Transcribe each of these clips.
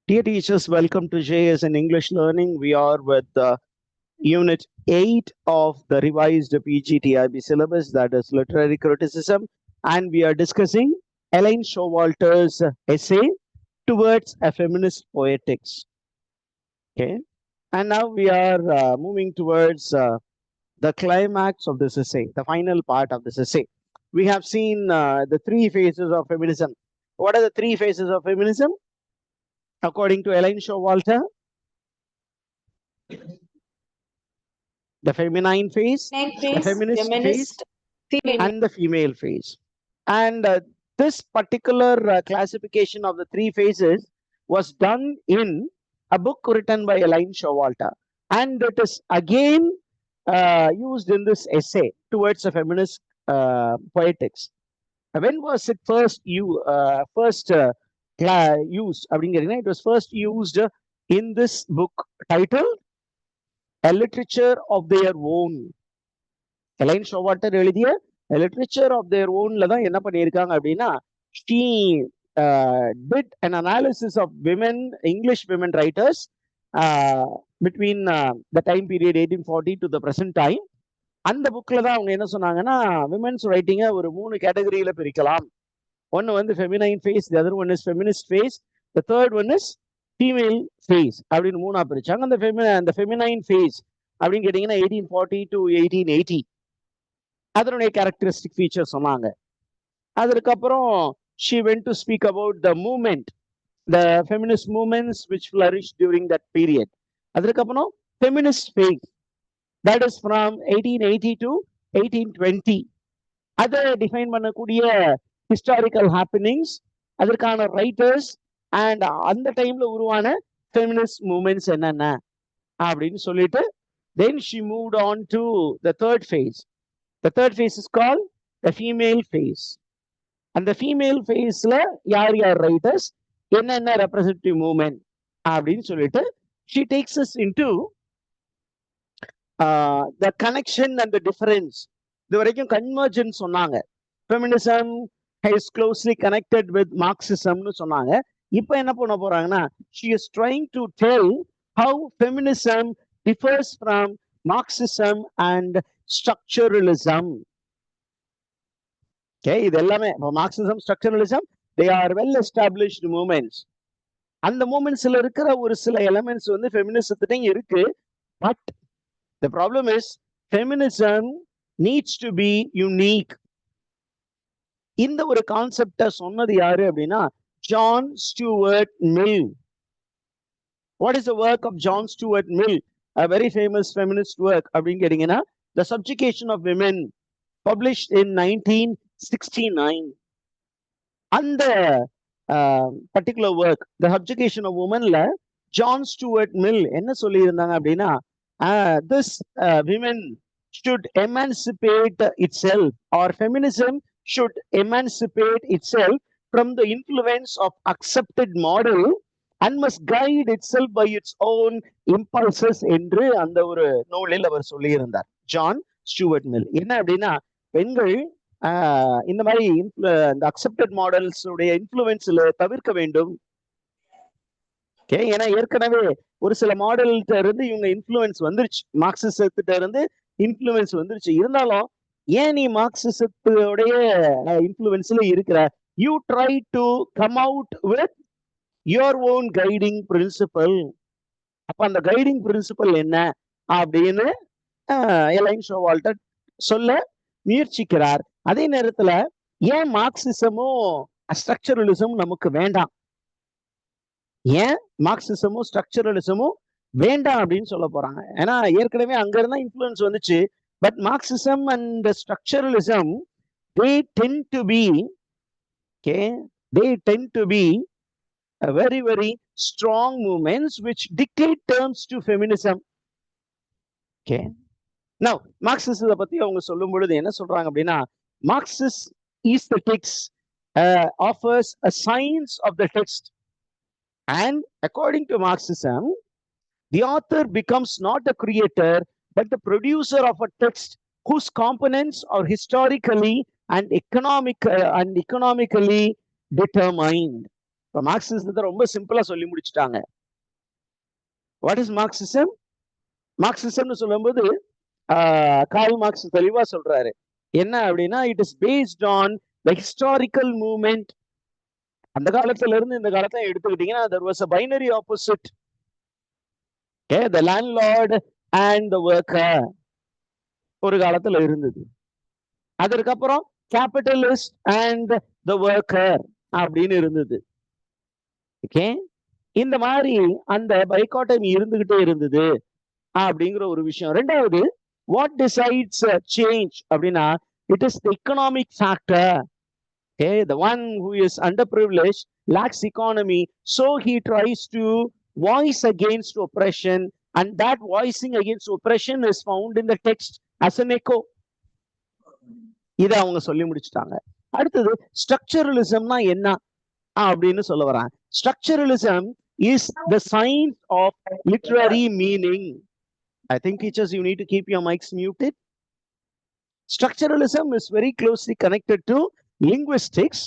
Dear teachers, welcome to JS in English Learning. We are with Unit 8 of the revised PGTIB syllabus, that is literary criticism, and we are discussing Elaine Showalter's essay Towards a Feminist Poetics. Okay, and now we are moving towards the climax of this essay, the final part of this essay. We have seen the three phases of feminism. What are the three phases of feminism? According to Elaine Showalter, the feminine phase, the feminist phase, female. and the female phase. And this particular classification of the three phases was done in a book written by Elaine Showalter. And it is again used in this essay Towards a Feminist Poetics. When was it first used? It was first used in this book titled A Literature of Their Own. Elaine Showalter எழுதிய A Literature of Their Ownல தான் என்ன பண்ணியிருக்காங்க அப்படின்னா she did an analysis of women, English women writers between the time period 1840 to the present time. அந்த புக்ல தான் அவங்க என்ன சொன்னாங்கன்னா விமென்ஸ் ரைட்டிங்கை ஒரு 3 கேட்டகரியில பிரிக்கலாம். ஒன்னு வந்து feminine phase, the other one is feminist phase, the third one is female phase அப்படின்னு 3ஆ பிரிச்சாங்க. அந்த ஃபெமினைன் ஃபேஸ் அப்படின்னு கேட்டீங்கன்னா 1840 to 1880 அதனுடைய கேரக்டரிஸ்டிக் ஃபீச்சர் சொன்னாங்க. அதுக்கப்புறம் she went to speak about the movement, the feminist movements which flourished during that period. அதுக்கப்புறம் feminist phase, that is from 1880 to 1820. அதை டிஃபைன் பண்ணக்கூடிய ஹிஸ்டாரிக்கல் ஹேப்பனிங்ஸ், அதற்கான ரைட்டர்ஸ் அண்ட் அந்த டைம்ல உருவான ஃபெமினிஸ்ட் மூமெண்ட்ஸ் என்னென்ன அப்படின்னு சொல்லிட்டு then she moved on to the third phase. The third phase is called the female phase. அந்த ஃபீமேல் ஃபேஸ்ல யார் யார் ரைட்டர்ஸ், என்னென்ன ரெப்ரசன்டேட்டிவ் மூவ்மெண்ட் அப்படின்னு சொல்லிட்டு she takes us into the connection and the difference. இது வரைக்கும் கன்வர்ஜன்ஸ் சொன்னாங்க. Feminism is closely connected with மார்க்சிசம்னு சொன்னாங்க. இப்போ என்ன பண்ண போறாங்கன்னா she is trying to tell how feminism differs from Marxism and structuralism. Okay, இது எல்லாமே Marxism, structuralism, they are well established movements. அந்த மூமெண்ட்ஸ்ல இருக்கிற ஒரு சில எலிமெண்ட்ஸ் வந்து ஃபெமினிசத்துட்டையும் இருக்கு. But the problem is feminism needs to be unique. இந்த ஒரு கான்செப்டை சொன்னது யாரு அப்படின்னா John Stuart Mill. What is the work of John Stuart Mill? A very famous feminist work அப்படின்னு கேட்டீங்கன்னா The Subjugation of Women, published in 1969. அந்த particular work, The Subjugation of Womenல John Stuart Mill என்ன சொல்லியிருந்தாங்க அப்படின்னா this women should emancipate itself, or feminism should emancipate itself from the influence of accepted model and must guide itself by its own impulses என்று அந்த ஒரு நூலில் அவர் சொல்லியிருந்தார். John Stuart Mill. என்ன அப்படின்னா பெண்கள் இந்த மாதிரி இந்த அக்செப்டட் மாடல்ஸ் உடைய இன்ஃப்ளூயன்ஸ்ல தவிர்க்க வேண்டும். ஓகே, ஏன்னா ஏற்கனவே ஒரு சில மாடல்கிட்ட இருந்து இவங்க இன்ஃப்ளூயன்ஸ் வந்துருச்சு, மார்க்சிசத்திட்ட இருந்து இன்ஃப்ளூயன்ஸ் வந்துருச்சு. இருந்தாலும் ஏன் நீ மார்க்சிசத்துடைய இன்ஃப்ளூயன்ஸ்ல இருக்கிற, you try to come out with your own guiding principle. அப்ப அந்த கைடிங் பிரின்சிபல் என்ன அப்படின்னு எலைன் ஷோவால்டர் சொல்ல முயற்சிக்கிறார். அதே நேரத்துல ஏன் மார்க்சிசமும் ஸ்ட்ரக்சரலிசமும் நமக்கு வேண்டாம், ஏன் மார்க்சிசமும் ஸ்ட்ரக்சரலிசமும் வேண்டாம் அப்படின்னு சொல்ல போறாங்க. ஏன்னா ஏற்கனவே அங்க இருந்தா இன்ஃப்ளூயன்ஸ் வந்துச்சு. But Marxism and structuralism they tend to be very very strong movements which dictate terms to feminism. Okay, now மார்க்சிசத்தை பத்தி அவங்க சொல்லும் பொழுது என்ன சொல்றாங்க அப்படின்னா Marxist aesthetics offers a science of the text, and according to Marxism the author becomes not a creator but the producer of a text whose components are historically and economically determined. இப்போ மார்க்சிசத்தை ரொம்ப சிம்பிளா சொல்லி முடிச்சுட்டாங்க. What is Marxism? மார்க்சிசம்னு சொல்லும்போது Karl Marx தெளிவா சொல்றாரு. என்ன அப்படின்னா, it is based on the historical movement. அந்த காலத்துல இருந்து இந்த காலத்தை எடுத்துக்கிட்டீங்கன்னா, there was a binary opposite. Okay, the landlord and the worker ஒரு காலத்துல இருந்தது. அதற்கப்புறம் கேபிட்டலிஸ்ட் அண்ட் த ஒர்க்கர் அப்படின்னு இருந்தது. ஓகே, இந்த மாதிரி அந்த பைகாட்டமி இருந்துகிட்டே இருந்தது அப்படிங்கிற ஒரு விஷயம். ரெண்டாவது, வாட் டிசைட்ஸ் சேஞ்ச் அப்படின்னா, it is the economic factor. Okay, the one who is underprivileged lacks economy, so he tries to voice against oppression, and that voicing against oppression is found in the text as an echo. இத அவங்க சொல்லி முடிச்சுட்டாங்க. அடுத்தது ஸ்ட்ரக்சரலிசம்னா என்ன அப்படின்னு சொல்ல வராங்க. Structuralism is the science of literary meaning. I think teachers, you need to keep your mics muted. Structuralism is very closely connected to linguistics,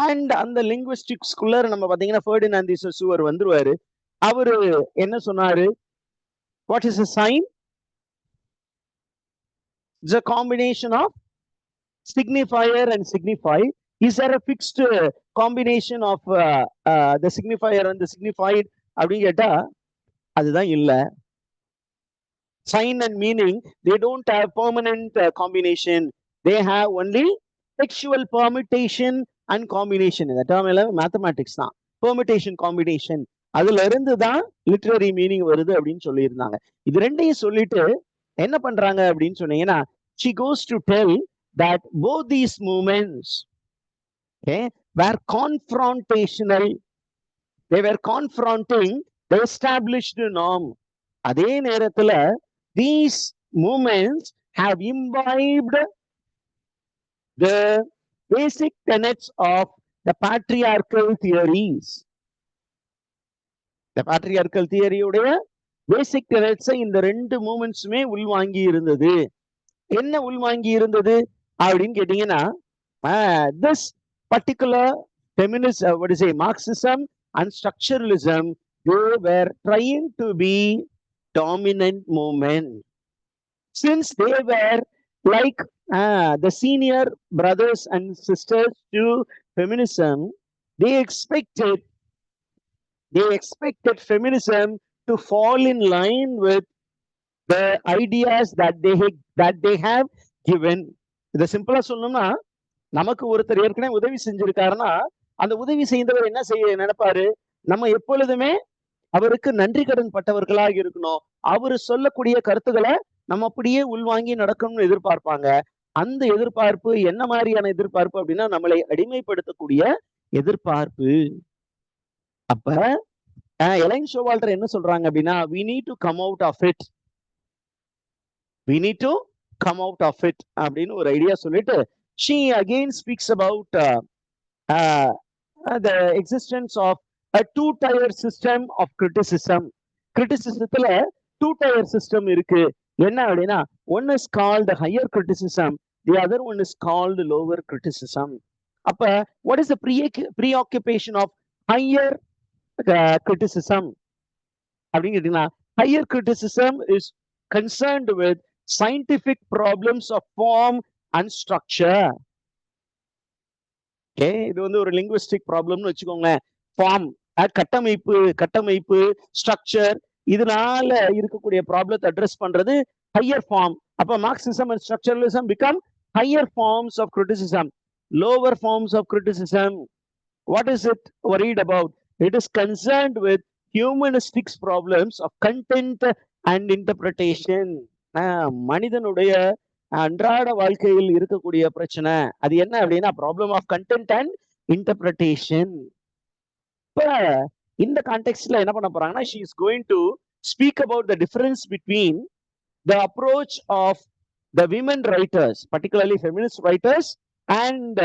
and அந்த லிங்குவிஸ்டிக்ஸ்குள்ள நம்ம பாத்தீங்கன்னா ஃபெர்டினாண்ட் டி சோசர் வந்துருவாரு. அவரு என்ன சொன்னாரு? What is a sign? It's a combination of signifier and signified. Is there a fixed combination of the signifier and the signified அப்படின்னு கேட்டா அதுதான் இல்ல. Sign and meaning, they don't have permanent combination. They have only textual permutation and combination. இந்த term எல்லாம் mathematics தான். Permutation, combination, அதுல இருந்து தான் லிட்டரரி மீனிங் வருது அப்படின்னு சொல்லியிருந்தாங்க. இது ரெண்டையும் சொல்லிட்டு என்ன பண்றாங்க அப்படின்னு சொன்னீங்கன்னா, she goes to tell that both these movements, okay, were confrontational. They were confronting the established norm. அதே நேரத்துல these movements have imbibed the basic tenets of the patriarchal theories. The patriarchal theory உடைய basic tenets இந்த ரெண்டு மூமெண்ட்ஸுமே உள்வாங்கி இருந்தது. என்ன உள்வாங்கி இருந்தது அப்படின்னு கேட்டீங்கன்னா, this particular feminist, what is it, Marxism and structuralism, they were trying to be dominant movement. Since they were like the senior brothers and sisters to feminism, they expected feminism to fall in line with the ideas that they have given. இதை சிம்பிளா சொல்லணும்னா, நமக்கு ஒருத்தர் ஏற்கனவே உதவி செஞ்சிருக்காருன்னா அந்த உதவி செய்தவர் என்ன செய்ய நினைப்பாரு? நம்ம எப்பொழுதுமே அவருக்கு நன்றி கடன் பட்டவர்களாக இருக்கணும். அவரு சொல்லக்கூடிய கருத்துக்களை நம்ம அப்படியே உள்வாங்கி நடக்கணும்னு எதிர்பார்ப்பாங்க. அந்த எதிர்பார்ப்பு என்ன மாதிரியான எதிர்பார்ப்பு அப்படின்னா, நம்மளை அடிமைப்படுத்தக்கூடிய எதிர்பார்ப்பு. அப்ப எலைன் ஷோவால்டர் என்ன சொல்றாங்க அப்படின்னா, we need to come out of it. We need to come out of it அப்படின்னு ஒரு ஐடியா சொல்லிட்டு, she again speaks about the existence of a two-tier system of criticism. Criticismத்துல two-tier system இருக்கு. என்ன அப்படின்னா, one is called higher criticism, the other one is called lower criticism. அப்ப what is the preoccupation of higher criticism அப்படின்னு கேட்டீங்கன்னா, higher criticism is concerned with scientific problems of form and structure. Okay, இது வந்து ஒரு linguistic ப்ராப்ளம்னு வச்சுக்கோங்களேன். Form, கட்டமைப்பு, structure, இதனால இருக்கக்கூடிய ப்ராப்ளத்தை அட்ரஸ் பண்றது ஹையர் ஃபார்ம். அப்ப Marxism and structuralism become higher forms of criticism. Lower forms of criticism, what is it worried about? It is concerned with humanistics problems of content and interpretation. மனிதனுடைய அன்றாட வாழ்க்கையில் இருக்கக்கூடிய பிரச்சனை அது என்ன அப்படின்னா, problem of content and interpretation. இப்ப இந்த கான்டெக்ட்ல என்ன பண்ண போறாங்கன்னா, she is going to speak about the difference between the approach of the women writers, particularly feminist writers, and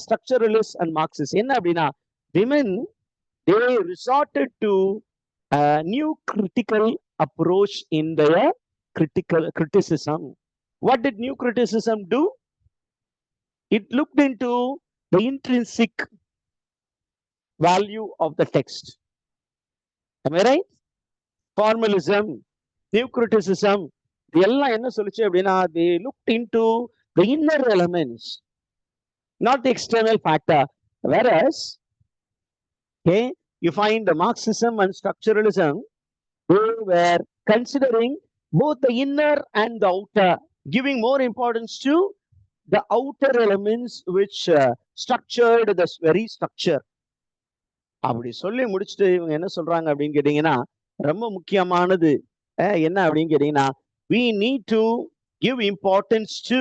structuralists and Marxists. என்ன அப்படின்னா, women, they resorted to a new critical approach in their criticism. What did new criticism do? It looked into the intrinsic value of the text. Am I right? Formalism, new criticism, எல்லாம் என்ன சொல்லுச்சு அப்படின்னா, they looked into the inner elements, not the external factor. Whereas, okay, you find the Marxism and structuralism, they were considering both the inner and the outer, giving more importance to the outer elements which structured the very structure. அப்படி சொல்லி முடிச்சுட்டு இவங்க என்ன சொல்றாங்க அப்படின்னு கேட்டீங்கன்னா, ரொம்ப முக்கியமானது என்ன அப்படின்னு கேட்டீங்கன்னா, we need to give importance to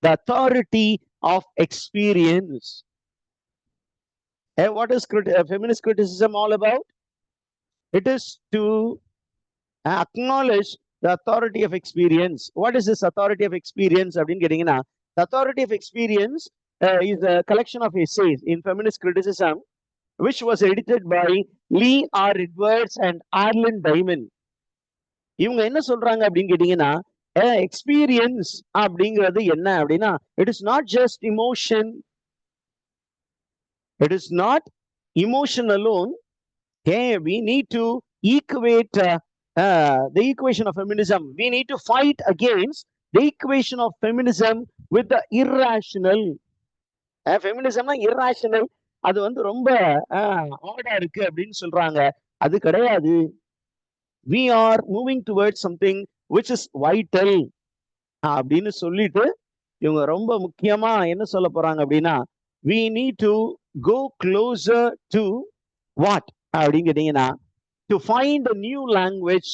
the authority of experience. What is feminist criticism all about? It is to acknowledge the authority of experience. What is this authority of experience அப்படின்னு கேட்டீங்கன்னா, the authority of experience is a collection of essays in feminist criticism which was edited by Lee R. Edwards and Arlen Diamond. இவங்க என்ன சொல்றாங்க அப்படின்னு கேட்டீங்கன்னா, experience அப்படிங்கிறது என்ன அப்படின்னா, it is not just emotion, it is not emotion alone. Okay, we need to equate the equation of feminism. We need to fight against the equation of feminism with the irrational. Feminism irrational, அது வந்து ரொம்ப ஆடா இருக்கு அப்படின்னு சொல்றாங்க. அது கிடையாது. We are moving towards something which is vital அப்படின்னு சொல்லிட்டு இவங்க ரொம்ப முக்கியமா என்ன சொல்ல போறாங்க அப்படின்னா, we need to go closer to what அப்படின்னு கேட்டீங்கன்னா, to find a new language,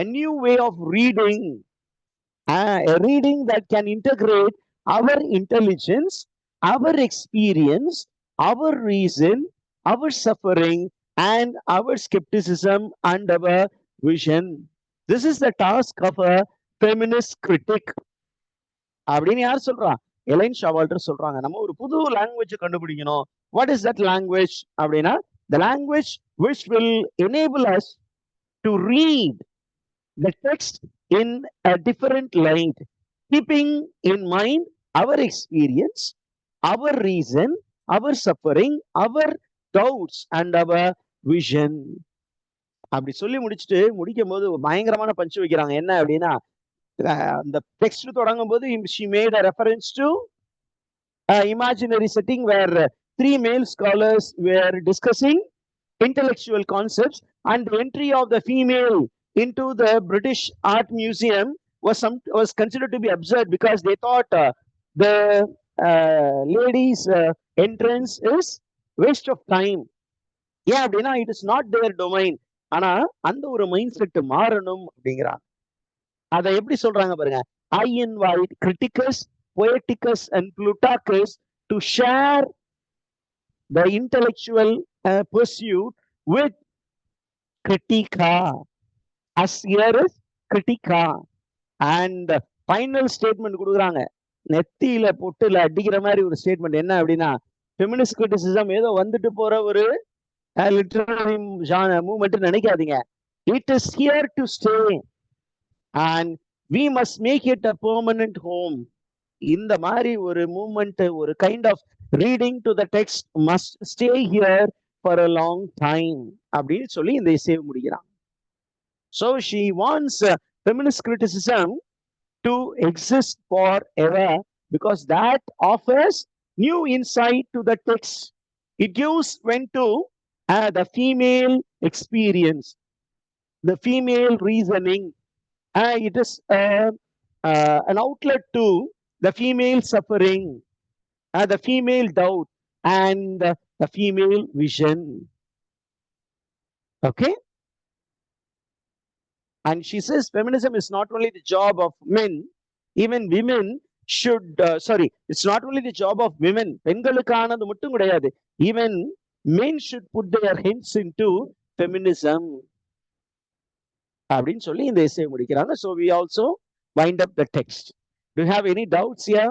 a new way of reading, a reading that can integrate our intelligence, our experience, our reason, our suffering, and our skepticism and our vision. This is the task of a feminist critic. அப்படின்னு யார் சொல்றா? A-line ஷாவால்டர் சொல்றாங்க. நம்ம ஒரு புது language கண்டுபிடிக்கணும். What is that language அப்படின்னா, the language which will enable us to read the text in a different light, keeping in mind our experience, our reason, our suffering, our doubts and our vision. அப்படி சொல்லி முடிக்கும் போது பயங்கரமான பஞ்சு வைக்கிறாங்க. என்ன அப்படின்னா, அந்த டெக்ஸ்ட் தொடங்கும் போது she made a reference to imaginary setting where 3 male scholars were discussing intellectual concepts, and the entry of the female into the British Art Museum was considered to be absurd because they thought the ladies entrance is waste of time. ஏன் அப்படின்னா, it is not their domain. ஆனா அந்த ஒரு mind set மாறணும் அப்படிங்கிறாங்க. அதை எப்படி சொல்றாங்க பாருங்க. I invite Criticus, Poeticus and Plutarchus to share the intellectual pursuit with Critica. As here is Critica. And final statement கொடுக்குறாங்க. நெத்தியில பொட்டுல அடிக்கிற மாதிரி ஒரு ஸ்டேட்மெண்ட். என்ன அப்படின்னா, ஃபெமினிஸ்ட் கிரிட்டிசிசம் ஏதோ வந்துட்டு போற ஒரு லிட்டரரி மூவ்மெண்ட் நினைக்காதீங்க. It is here to stay and we must make it a permanent home. இந்த மாதிரி ஒரு மூவ்மெண்ட், ஒரு kind of reading to the text must stay here for a long time அப்படின்னு சொல்லி இந்த இசையை முடிக்கிறாங்க. So she wants feminist criticism to exist forever because that offers new insight to the text. It gives vent to the female experience, the female reasoning. It is an outlet to the female suffering, the female doubt, and the female vision. Okay? And she says feminism is not only the job of men, even women should, it's not only the job of women. பெண்களுக்கானது மட்டும் கிடையாது. Even men should put their heads into feminism. அப்படின்னு சொல்லி இந்த essay முடிக்கிறாங்க. So we also wind up the text. Do you have any doubts here?